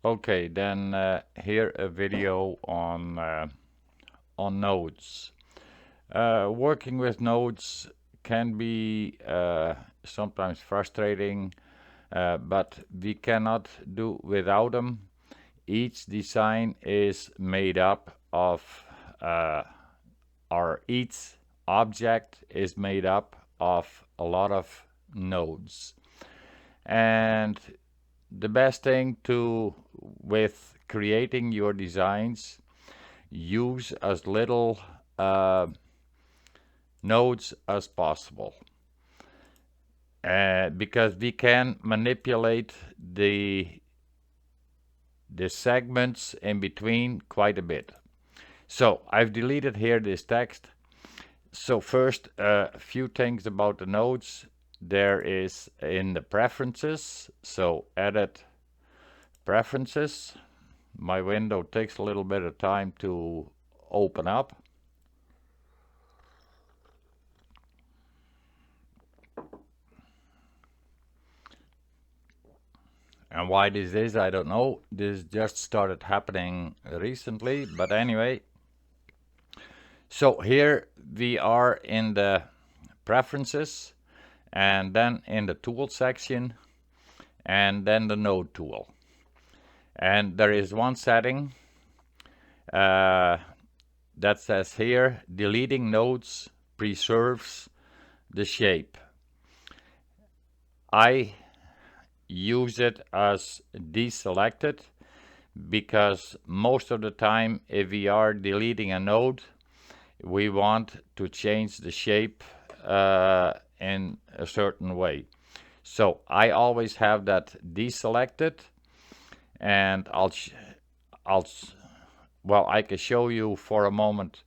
Okay, then here a video on nodes. Working with nodes can be sometimes frustrating, but we cannot do without them. Each design is made up of, uh, or each object is made up of a lot of nodes. And the best thing to with creating your designs, use as little uh, nodes as possible, because we can manipulate the segments in between quite a bit. So I've deleted here this text. So first, a few things about the nodes. There is in the preferences, so edit preferences. My window takes a little bit of time to open up. And why this is, I don't know. This just started happening recently, but anyway. So here we are in the preferences, and then in the tool section, and then the node tool. And there is one setting that says here, deleting nodes preserves the shape. I use it as deselected because most of the time if we are deleting a node, we want to change the shape in a certain way. So I always have that deselected, and I can show you for a moment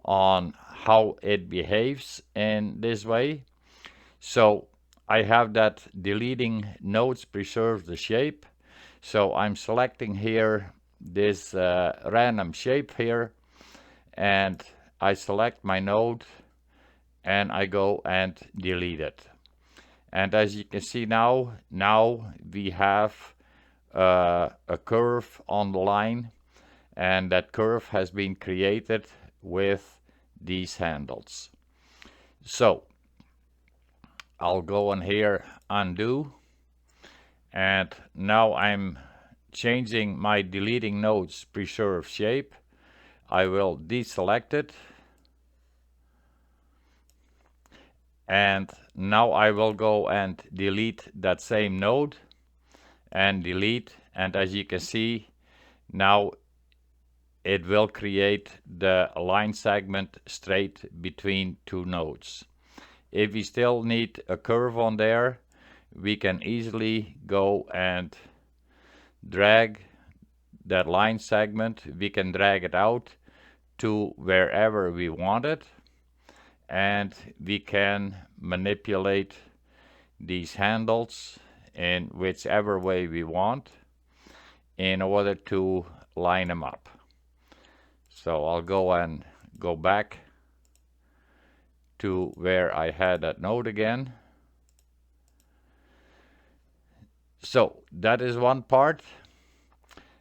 on how it behaves in this way. So I have that deleting nodes preserves the shape. So I'm selecting here this random shape here, and I select my node and I go and delete it. And as you can see now we have a curve on the line, and that curve has been created with these handles. So I'll go on here, undo, and now I'm changing my deleting nodes preserve shape. I will deselect it, and now I will go and delete that same node and delete, and as you can see now it will create the line segment straight between two nodes. If we still need a curve on there, we can easily go and drag that line segment. We can drag it out to wherever we want it, and we can manipulate these handles in whichever way we want in order to line them up. So I'll go and go back to where I had that node again. So that is one part.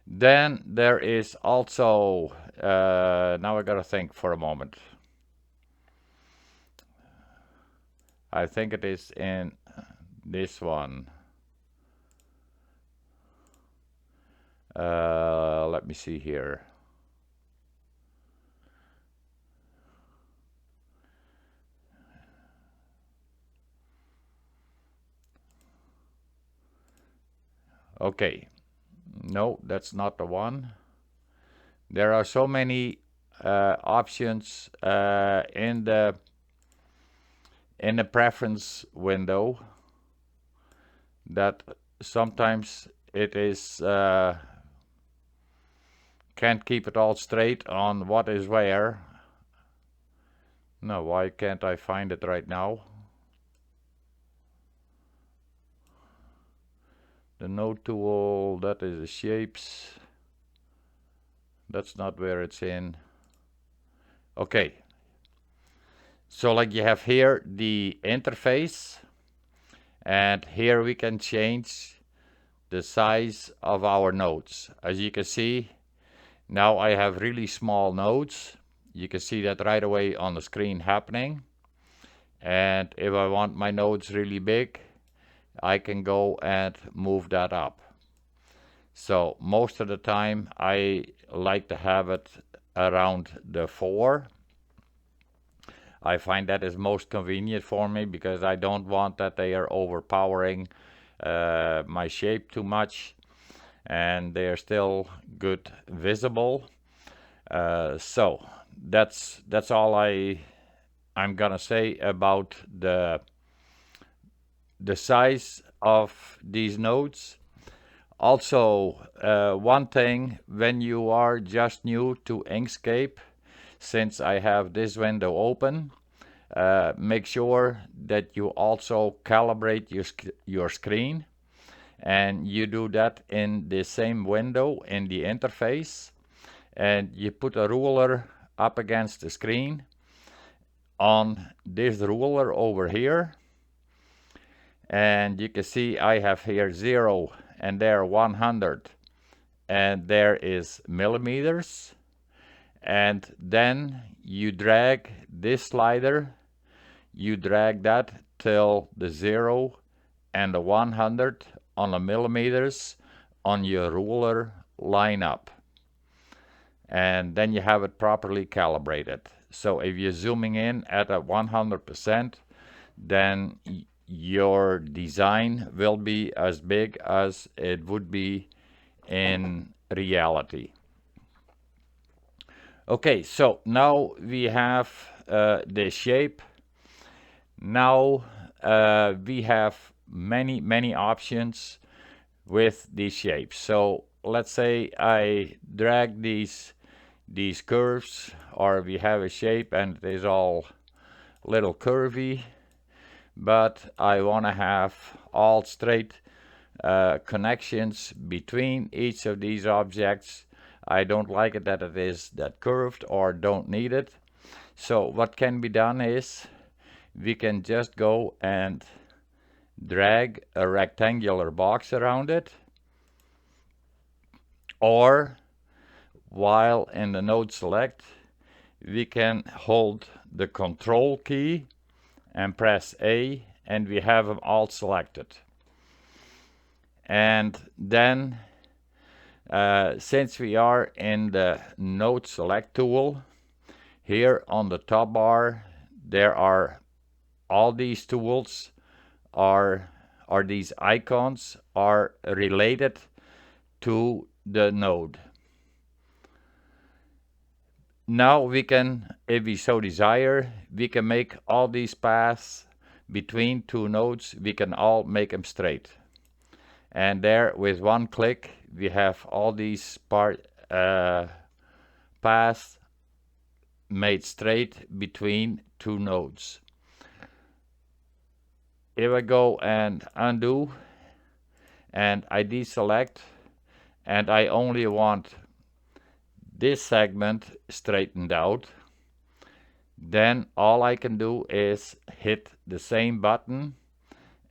Then there is also, now I gotta think for a moment. I think it is in this one. Let me see here. Okay, no, that's not the one. There are so many options in the preference window that sometimes it is can't keep it all straight on what is where. No, why can't I find it right now? The node tool, that is the shapes. That's not where it's in. Okay. So like you have here the interface, and here we can change the size of our nodes. As you can see, now I have really small nodes. You can see that right away on the screen happening. And if I want my nodes really big, I can go and move that up. So most of the time I like to have it around the 4. I find that is most convenient for me because I don't want that they are overpowering my shape too much, and they are still good visible. So that's all I'm gonna say about the size of these nodes. Also, one thing, when you are just new to Inkscape, since I have this window open, make sure that you also calibrate your screen, and you do that in the same window in the interface, and you put a ruler up against the screen on this ruler over here, and you can see I have here 0 and there 100 and there is millimeters, and then you drag this slider, you drag that till the 0 and the 100 on the millimeters on your ruler line up, and then you have it properly calibrated. So if you're zooming in at a 100%, then your design will be as big as it would be in reality. Okay, so now we have the shape. Now we have many options with these shapes. So let's say I drag these curves, or we have a shape and it is all little curvy, but I want to have all straight connections between each of these objects. I don't like it that it is that curved, or don't need it. So what can be done is we can just go and drag a rectangular box around it, or while in the node select, we can hold the control key and press A, and we have them all selected. And then since we are in the node select tool, here on the top bar there are all these tools are these icons are related to the node. Now we can, if we so desire, we can make all these paths between two nodes, we can all make them straight. And there, with one click, we have all these paths made straight between two nodes. If I go and undo, and I deselect, and I only want this segment straightened out, then all I can do is hit the same button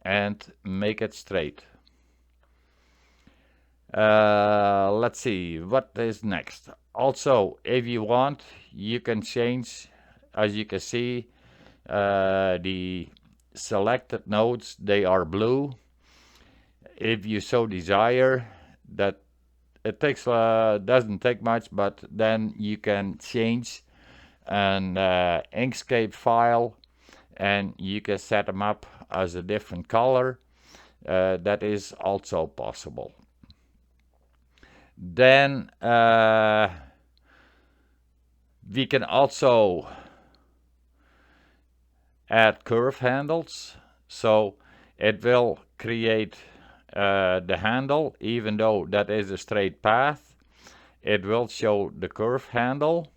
and make it straight. Let's see what is next. Also, if you want, you can change, as you can see, the selected nodes, they are blue. If you so desire, that it takes doesn't take much, but then you can change an Inkscape file, and you can set them up as a different color. That is also possible. Then we can also add curve handles, so it will create the handle, even though that is a straight path, it will show the curve handle.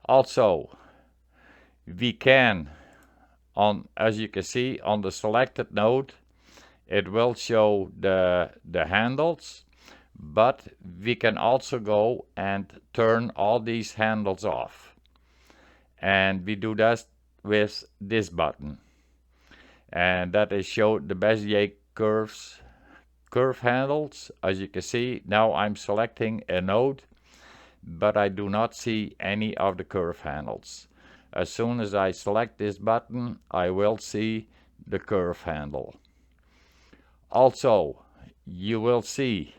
Also, we can, as you can see on the selected node, it will show the handles, but we can also go and turn all these handles off, and we do that with this button, and that is show the Bezier curves curve handles. As you can see, now I'm selecting a node, but I do not see any of the curve handles. As soon as I select this button, I will see the curve handle. Also, you will see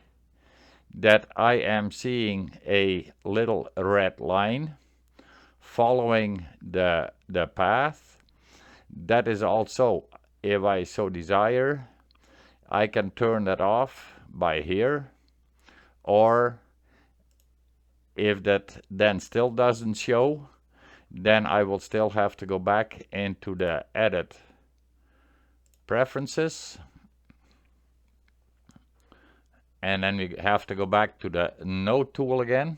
that I am seeing a little red line following the path. That is also, if I so desire, I can turn that off by here, or if that then still doesn't show, then I will still have to go back into the edit preferences, and then we have to go back to the node tool again.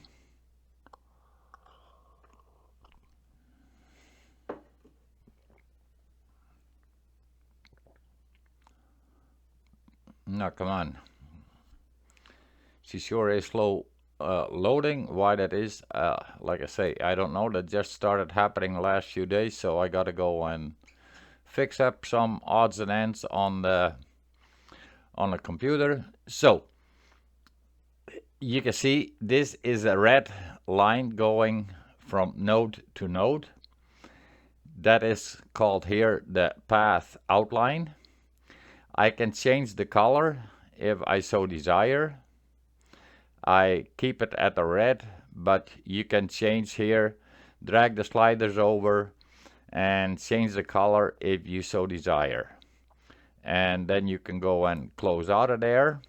Now come on, she sure is slow loading. Why that is, like I say, I don't know. That just started happening the last few days, so I gotta go and fix up some odds and ends on the computer. So you can see this is a red line going from node to node. That is called here the path outline. I can change the color if I so desire. I keep it at the red, but you can change here, drag the sliders over and change the color if you so desire. And then you can go and close out of there.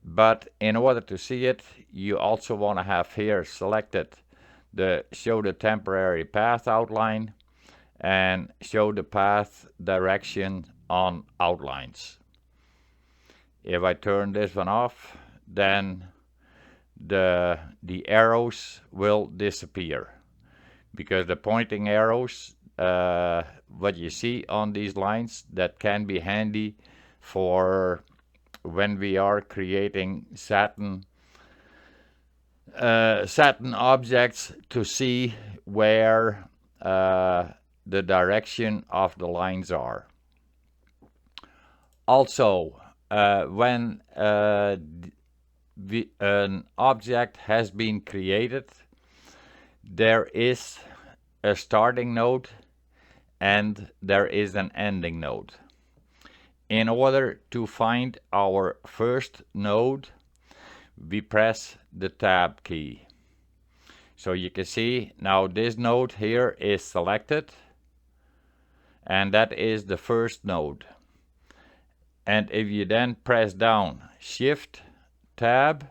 But in order to see it, you also want to have here selected the show the temporary path outline and show the path direction on outlines. If I turn this one off, then the arrows will disappear, because the pointing arrows, what you see on these lines, that can be handy for when we are creating satin objects to see where the direction of the lines are. Also, when an object has been created, there is a starting node and there is an ending node. In order to find our first node, we press the tab key. So you can see now this node here is selected, and that is the first node. And if you then press down Shift Tab,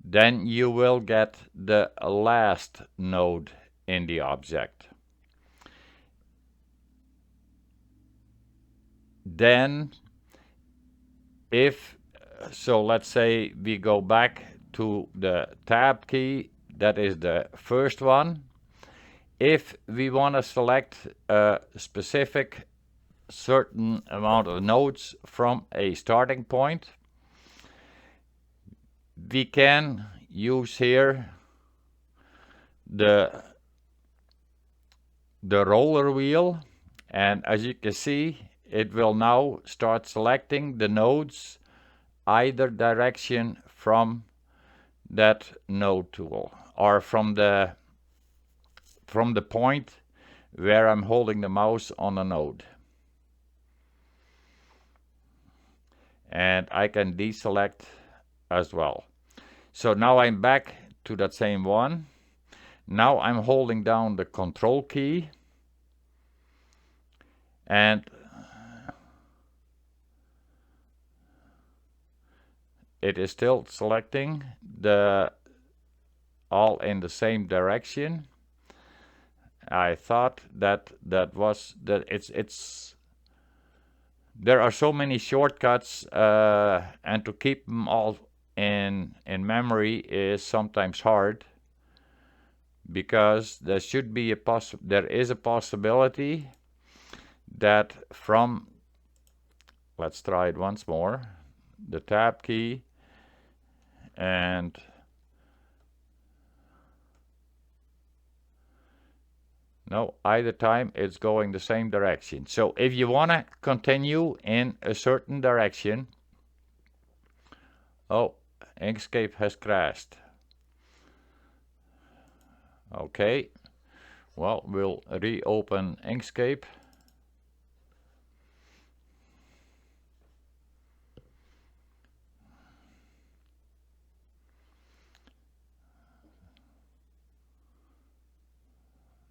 then you will get the last node in the object. Then let's say we go back to the tab key, that is the first one. If we want to select a specific certain amount of nodes from a starting point, we can use here the roller wheel, and as you can see, it will now start selecting the nodes either direction from that node tool, or from the point where I'm holding the mouse on a node. And I can deselect as well. So now I'm back to that same one. Now I'm holding down the control key, and it is still selecting all in the same direction. I thought that there are so many shortcuts, and to keep them all in memory is sometimes hard, because there is a possibility that from, let's try it once more, the tab key, and no, either time it's going the same direction. So if you want to continue in a certain direction, Oh, Inkscape has crashed. Okay, well, we'll reopen Inkscape.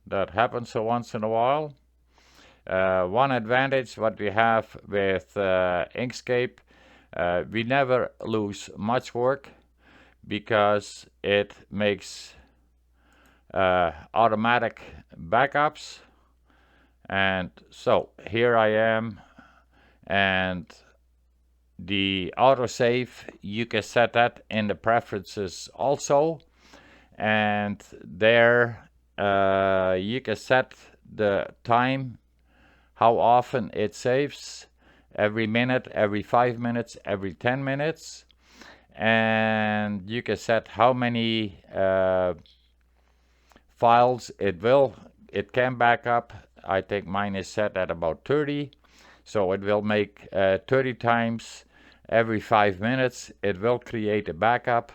That happens once in a while. One advantage what we have with Inkscape, we never lose much work because it makes automatic backups. And so here I am, and the autosave, you can set that in the preferences also, and there you can set the time, how often it saves, every minute, every 5 minutes, every 10 minutes, and you can set how many files it can back up. I think mine is set at about 30, so it will make 30 times every 5 minutes. It will create a backup,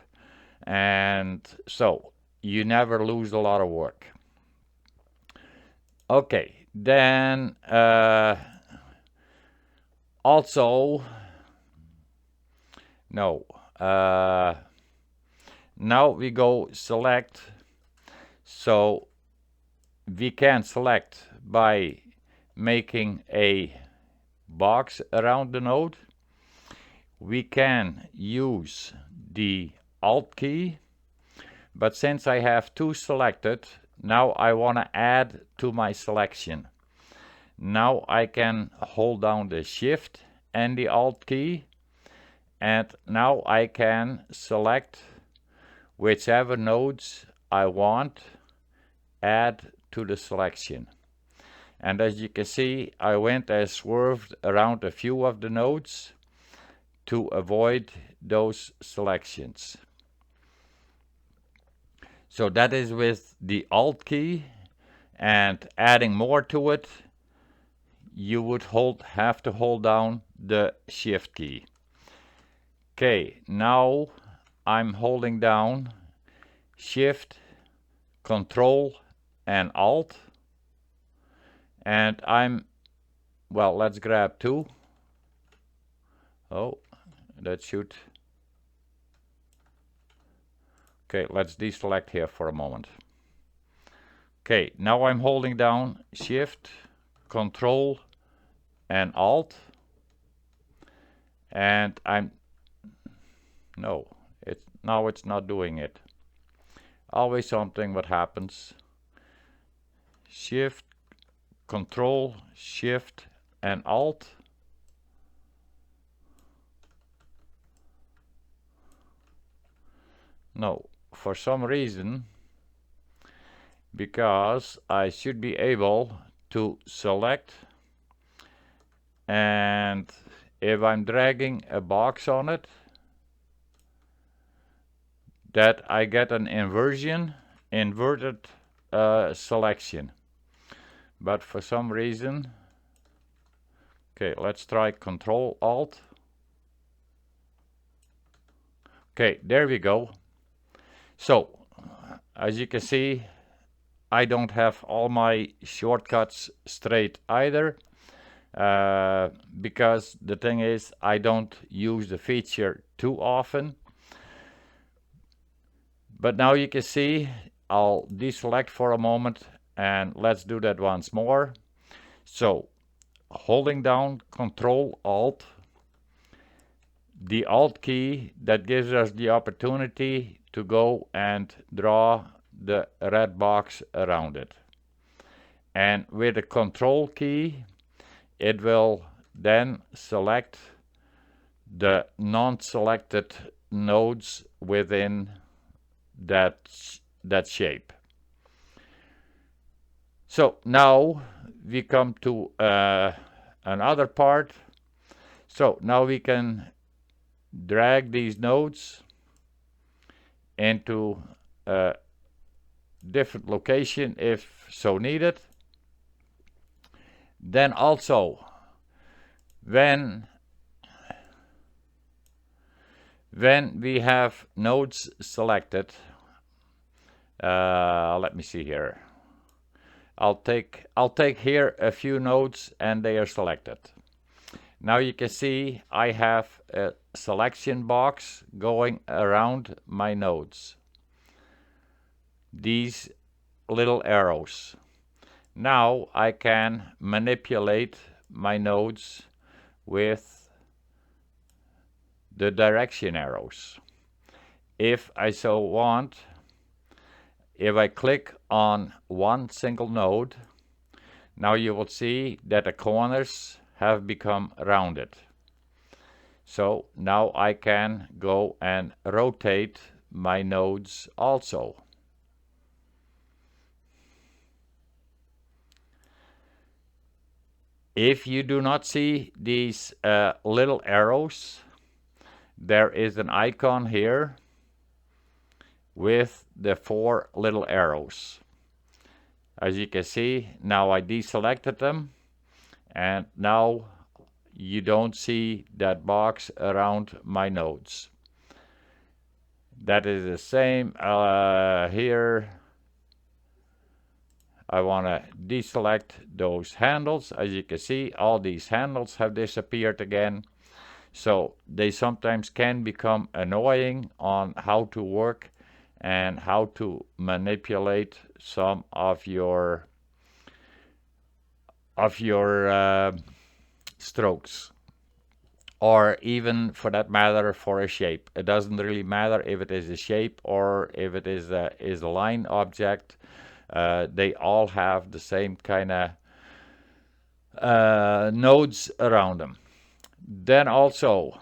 and so you never lose a lot of work. Okay, then also, no, now we go select. So we can select by making a box around the node. We can use the Alt key, but since I have two selected, now I want to add to my selection. Now I can hold down the Shift and the Alt key, and now I can select whichever nodes I want, add to the selection. And as you can see, I went and swerved around a few of the nodes to avoid those selections. So that is with the Alt key, and adding more to it, you would have to hold down the Shift key. Okay, now I'm holding down Shift, Control, and Alt, and well, let's grab two. Oh, that should. Okay, let's deselect here for a moment. Okay, now I'm holding down Shift, Control, and Alt, and now it's not doing it. Always something what happens. Shift, Control, Shift, and Alt. No, for some reason, because I should be able to select, and if I'm dragging a box on it, that I get an inverted selection. But for some reason, okay, let's try Control Alt. Okay, there we go. So, as you can see, I don't have all my shortcuts straight either, because the thing is, I don't use the feature too often. But now you can see, I'll deselect for a moment, and let's do that once more. So, holding down Control Alt, the Alt key, that gives us the opportunity to go and draw the red box around it. And with the Control key, it will then select the non-selected nodes within that shape. So now we come to another part. So now we can drag these nodes into a different location if so needed. Then also, when When we have nodes selected, let me see here. I'll take here a few nodes and they are selected. Now you can see I have a selection box going around my nodes. These little arrows. Now I can manipulate my nodes with the direction arrows. If I so want, if I click on one single node, now you will see that the corners have become rounded. So now I can go and rotate my nodes also. If you do not see these little arrows, there is an icon here with the 4 little arrows. As you can see, now I deselected them, and now you don't see that box around my nodes. That is the same here. I want to deselect those handles. As you can see, all these handles have disappeared again. So they sometimes can become annoying on how to work and how to manipulate some of your strokes, or even for that matter for a shape. It doesn't really matter if it is a shape or if it is a line object. They all have the same kind of nodes around them. Then also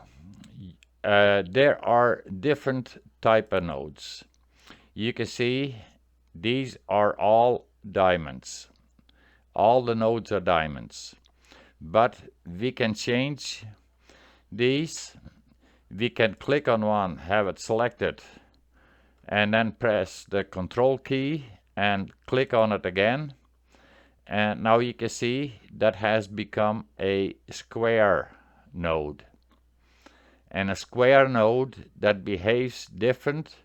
there are different type of nodes. You can see these are all diamonds. All the nodes are diamonds. But we can change these. We can click on one, have it selected, and then press the control key and click on it again. And now you can see that has become a square node. And a square node that behaves different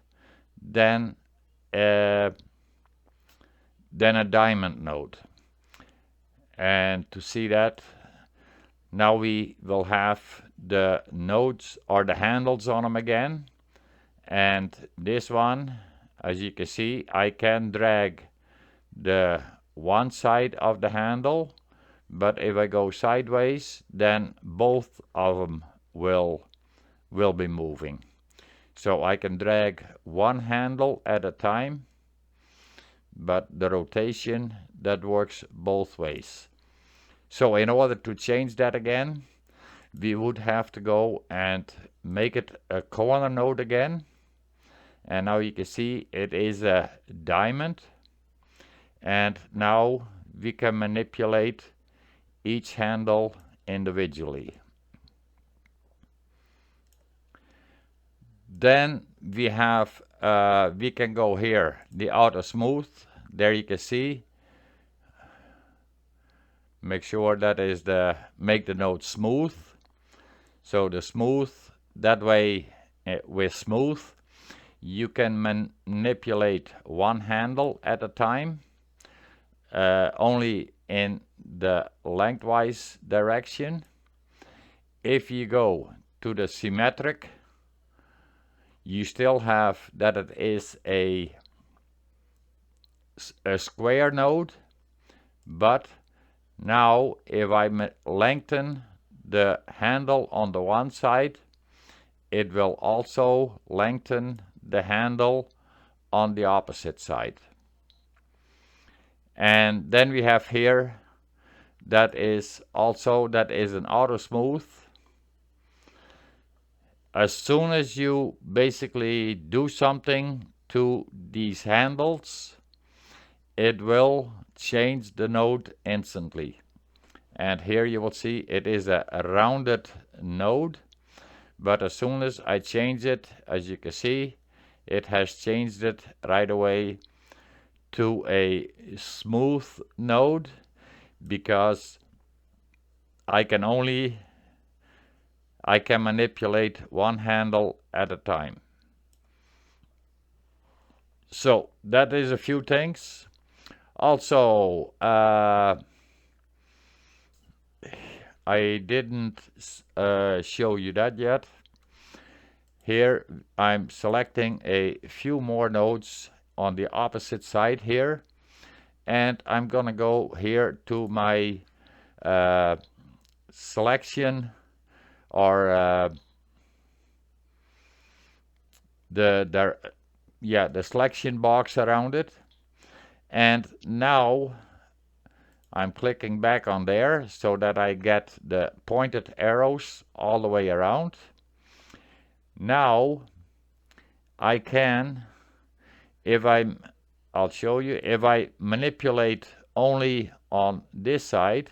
than a diamond node. And to see that, now we will have the nodes or the handles on them again. And this one, as you can see, I can drag the one side of the handle, but if I go sideways, then both of them will be moving. So I can drag one handle at a time, but the rotation, that works both ways. So in order to change that again, we would have to go and make it a corner node again. And now you can see it is a diamond. And now we can manipulate each handle individually. Then we have, we can go here, the auto smooth. There you can see. Make sure that is make the node smooth. So the smooth, that way with smooth, you can manipulate one handle at a time, only in the lengthwise direction. If you go to the symmetric, you still have that it is a square node, but now if I lengthen the handle on the one side, it will also lengthen the handle on the opposite side. And then we have here, that is an auto smooth. As soon as you basically do something to these handles, it will change the node instantly. And here you will see it is a rounded node, but as soon as I change it, as you can see, it has changed it right away to a smooth node, because I can only I can manipulate one handle at a time. So that is a few things. Also, I didn't show you that yet. Here I'm selecting a few more nodes on the opposite side here, and I'm gonna go here to my selection, or the selection box around it. And now I'm clicking back on there so that I get the pointed arrows all the way around. Now I can, I'll show you, if I manipulate only on this side,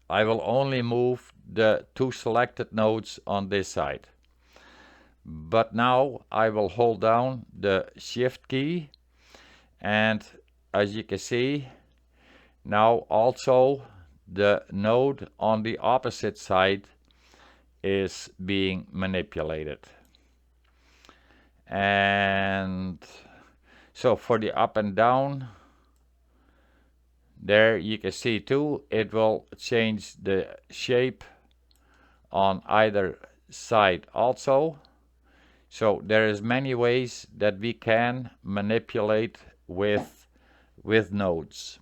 I will only move the two selected nodes on this side. But now I will hold down the Shift key, and as you can see, now also the node on the opposite side is being manipulated. And so for the up and down, there you can see too, it will change the shape on either side also. So there is many ways that we can manipulate with nodes.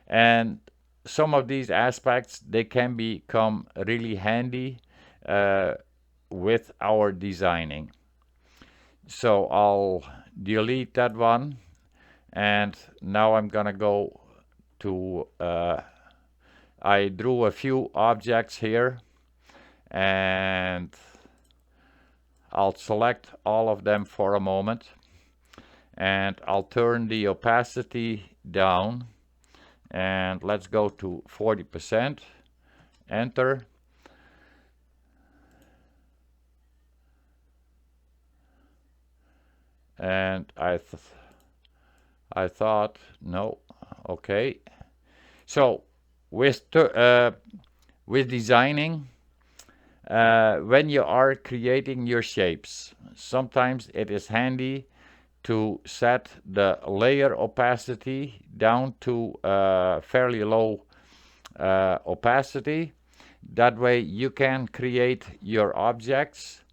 And some of these aspects, they can become really handy with our designing. So I'll delete that one, and now I'm gonna go to I drew a few objects here, and I'll select all of them for a moment, and I'll turn the opacity down, and let's go to 40%, enter. And I thought, no, okay. So with designing, when you are creating your shapes, sometimes it is handy to set the layer opacity down to fairly low opacity. That way you can create your objects,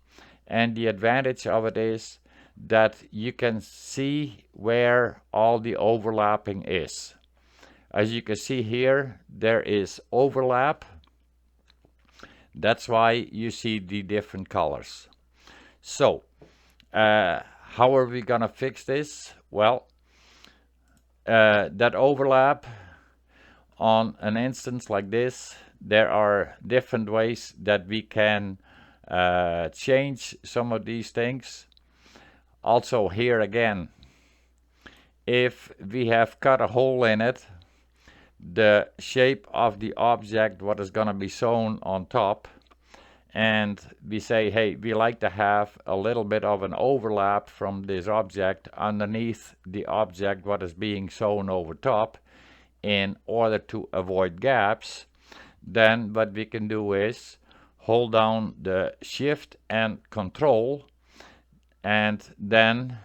and the advantage of it is that you can see where all the overlapping is. As you can see here, there is overlap. That's why you see the different colors. So how are we gonna fix this? Well, that overlap on an instance like this, there are different ways that we can change some of these things. Also here again, if we have cut a hole in it, the shape of the object, what is gonna be shown on top, and we say, hey, we like to have a little bit of an overlap from this object underneath the object what is being shown over top in order to avoid gaps, then what we can do is hold down the Shift and Control and then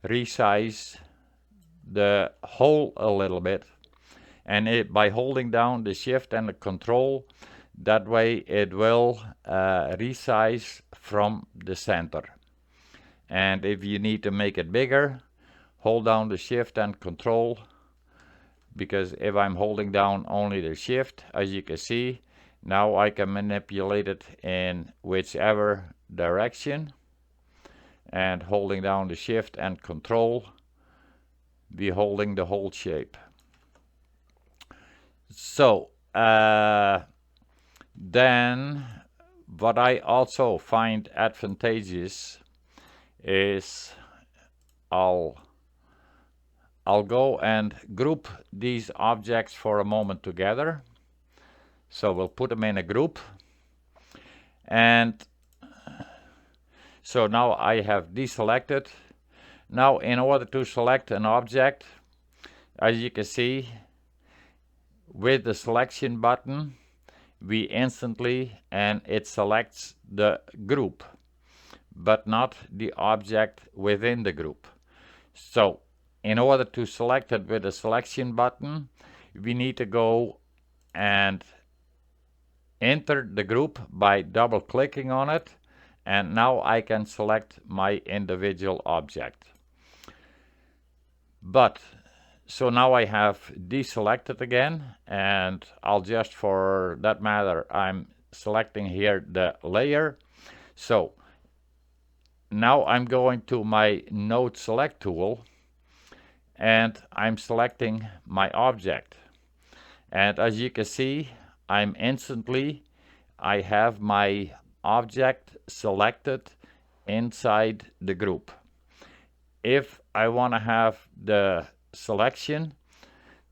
resize the hole a little bit. And by holding down the Shift and the Control, that way it will resize from the center. And if you need to make it bigger, hold down the Shift and Control, because if I'm holding down only the Shift, as you can see, now I can manipulate it in whichever direction. And holding down the Shift and Control, be holding the whole shape. So then what I also find advantageous is I'll go and group these objects for a moment together. So we'll put them in a group, and so now I have deselected. Now in order to select an object, as you can see, with the selection button, we instantly, and it selects the group, but not the object within the group. So in order to select it with the selection button, we need to go and enter the group by double clicking on it, and now I can select my individual object. But so now I have deselected again, and I'll just, for that matter, I'm selecting here the layer. So now I'm going to my node select tool, and I'm selecting my object. And as you can see, I have my object selected inside the group. If I want to have the selection,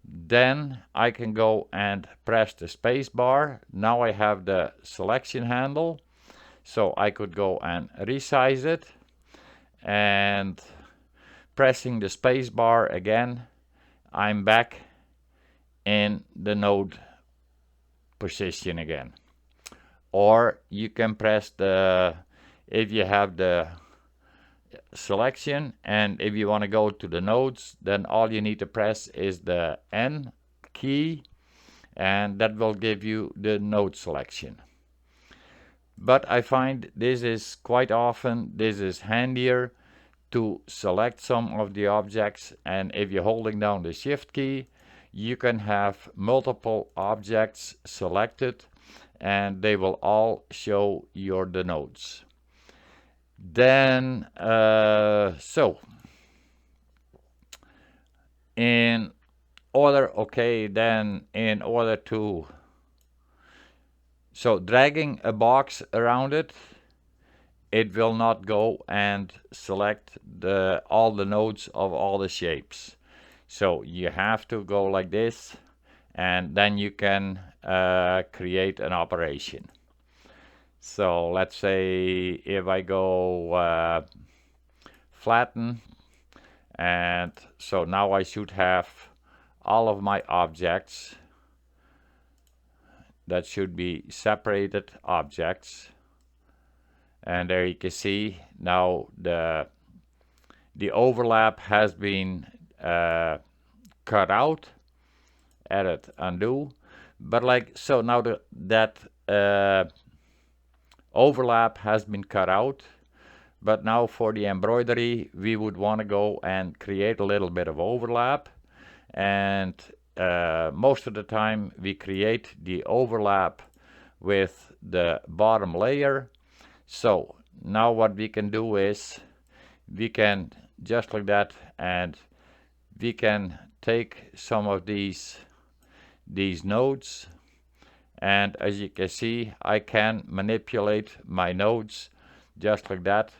then I can go and press the space bar. Now I have the selection handle, so I could go and resize it, and pressing the space bar again, I'm back in the node position again. Or you can press the, if you have the selection, and if you want to go to the nodes, then all you need to press is the N key, and that will give you the node selection. But I find this is quite often, this is handier to select some of the objects, and if you're holding down the shift key, you can have multiple objects selected, and they will all show your the nodes. Then so in order, okay, then in order to, so dragging a box around it, it will not go and select all the nodes of all the shapes. So you have to go like this, and then you can create an operation. So let's say if I go flatten, and so now I should have all of my objects that should be separated objects, and there you can see now the overlap has been cut out. Edit, undo. But like so, now that overlap has been cut out. But now for the embroidery, we would want to go and create a little bit of overlap, and most of the time we create the overlap with the bottom layer. So now what we can do is we can just like that, and we can take some of these nodes, and as you can see, I can manipulate my nodes just like that.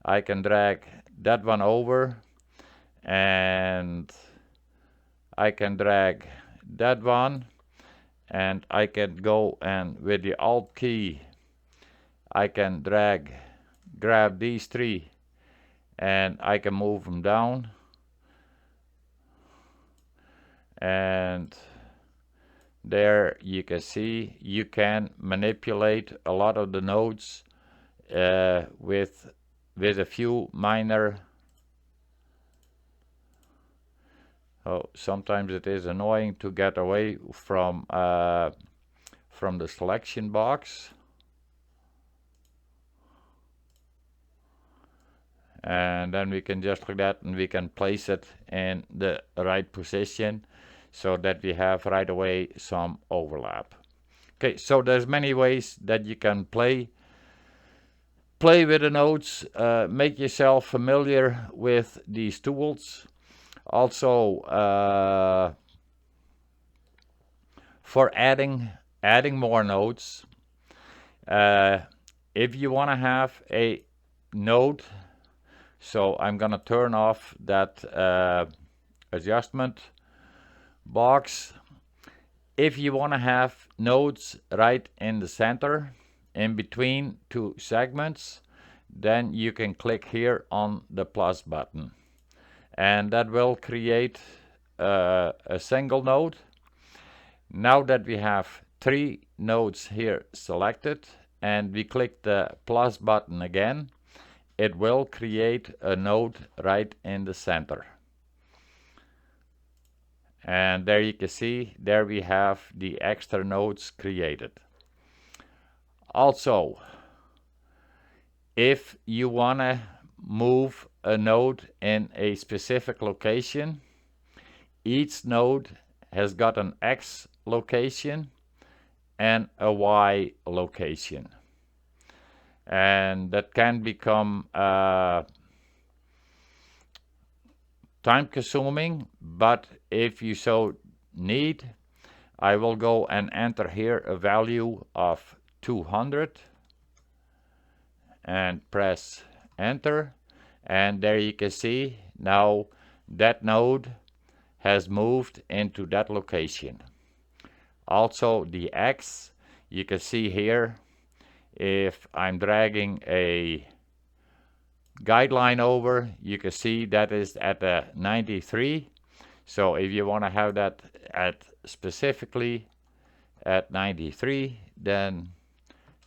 I can drag that one over, and I can drag that one, and I can go and with the Alt key I can grab these three, and I can move them down, and there you can see you can manipulate a lot of the nodes with a few minor. Oh, sometimes it is annoying to get away from the selection box, and then we can just like that, and we can place it in the right position so that we have right away some overlap. Okay, so there's many ways that you can play with the nodes. Make yourself familiar with these tools. Also, for adding more nodes, if you want to have a node, so I'm gonna turn off that adjustment box. If you want to have nodes right in the center, in between two segments, then you can click here on the plus button, and that will create a single node. Now that we have 3 nodes here selected and we click the plus button again, it will create a node right in the center. And there you can see, there we have the extra nodes created. Also, if you want to move a node in a specific location, each node has got an X location and a Y location. And that can become time consuming, but if you so need, I will go and enter here a value of 200 and press enter, and there you can see now that node has moved into that location. Also the X, you can see here, if I'm dragging a guideline over, you can see that is at a 93. So if you want to have that at specifically at 93, then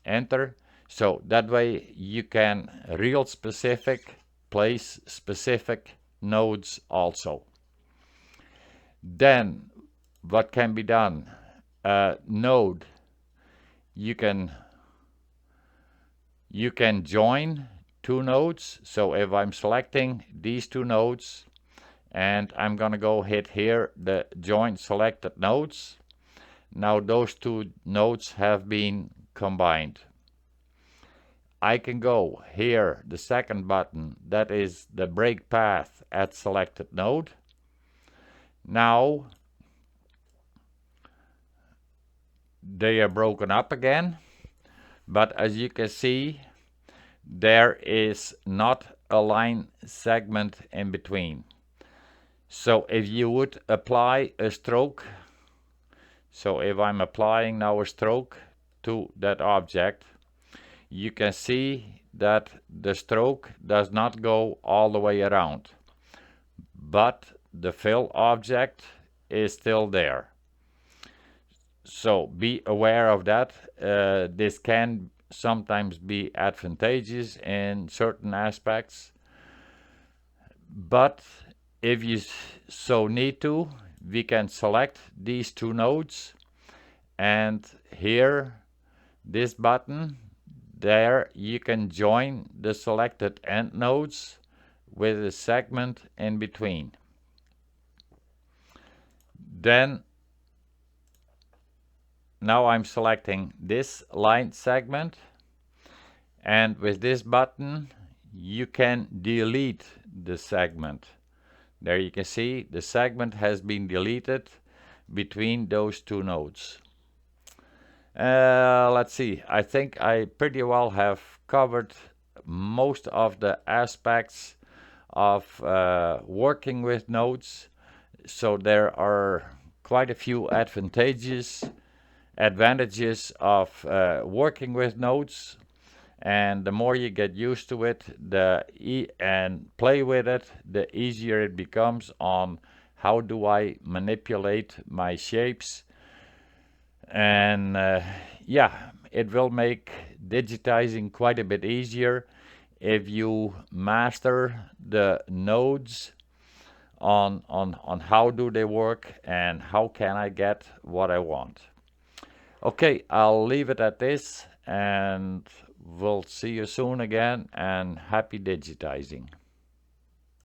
enter. So that way you can real specific place specific nodes also. Then what can be done? Node, you can join two nodes. So if I'm selecting these two nodes and I'm gonna go hit here the join selected nodes, now those two nodes have been combined. I can go here, the second button, that is the break path at selected node. Now they are broken up again, but as you can see, there is not a line segment in between. So if you would apply a stroke, so if I'm applying now a stroke to that object, you can see that the stroke does not go all the way around, but the fill object is still there. So be aware of that. This can sometimes be advantageous in certain aspects, but if you so need to, we can select these two nodes, and here this button, there you can join the selected end nodes with a segment in between. Then now I'm selecting this line segment, and with this button you can delete the segment. There you can see the segment has been deleted between those two nodes. Let's see, I think I pretty well have covered most of the aspects of working with nodes. So there are quite a few advantages of working with nodes, and the more you get used to it and play with it, the easier it becomes on how do I manipulate my shapes. And yeah, it will make digitizing quite a bit easier if you master the nodes on how do they work and how can I get what I want. Okay, I'll leave it at this, and we'll see you soon again, and happy digitizing.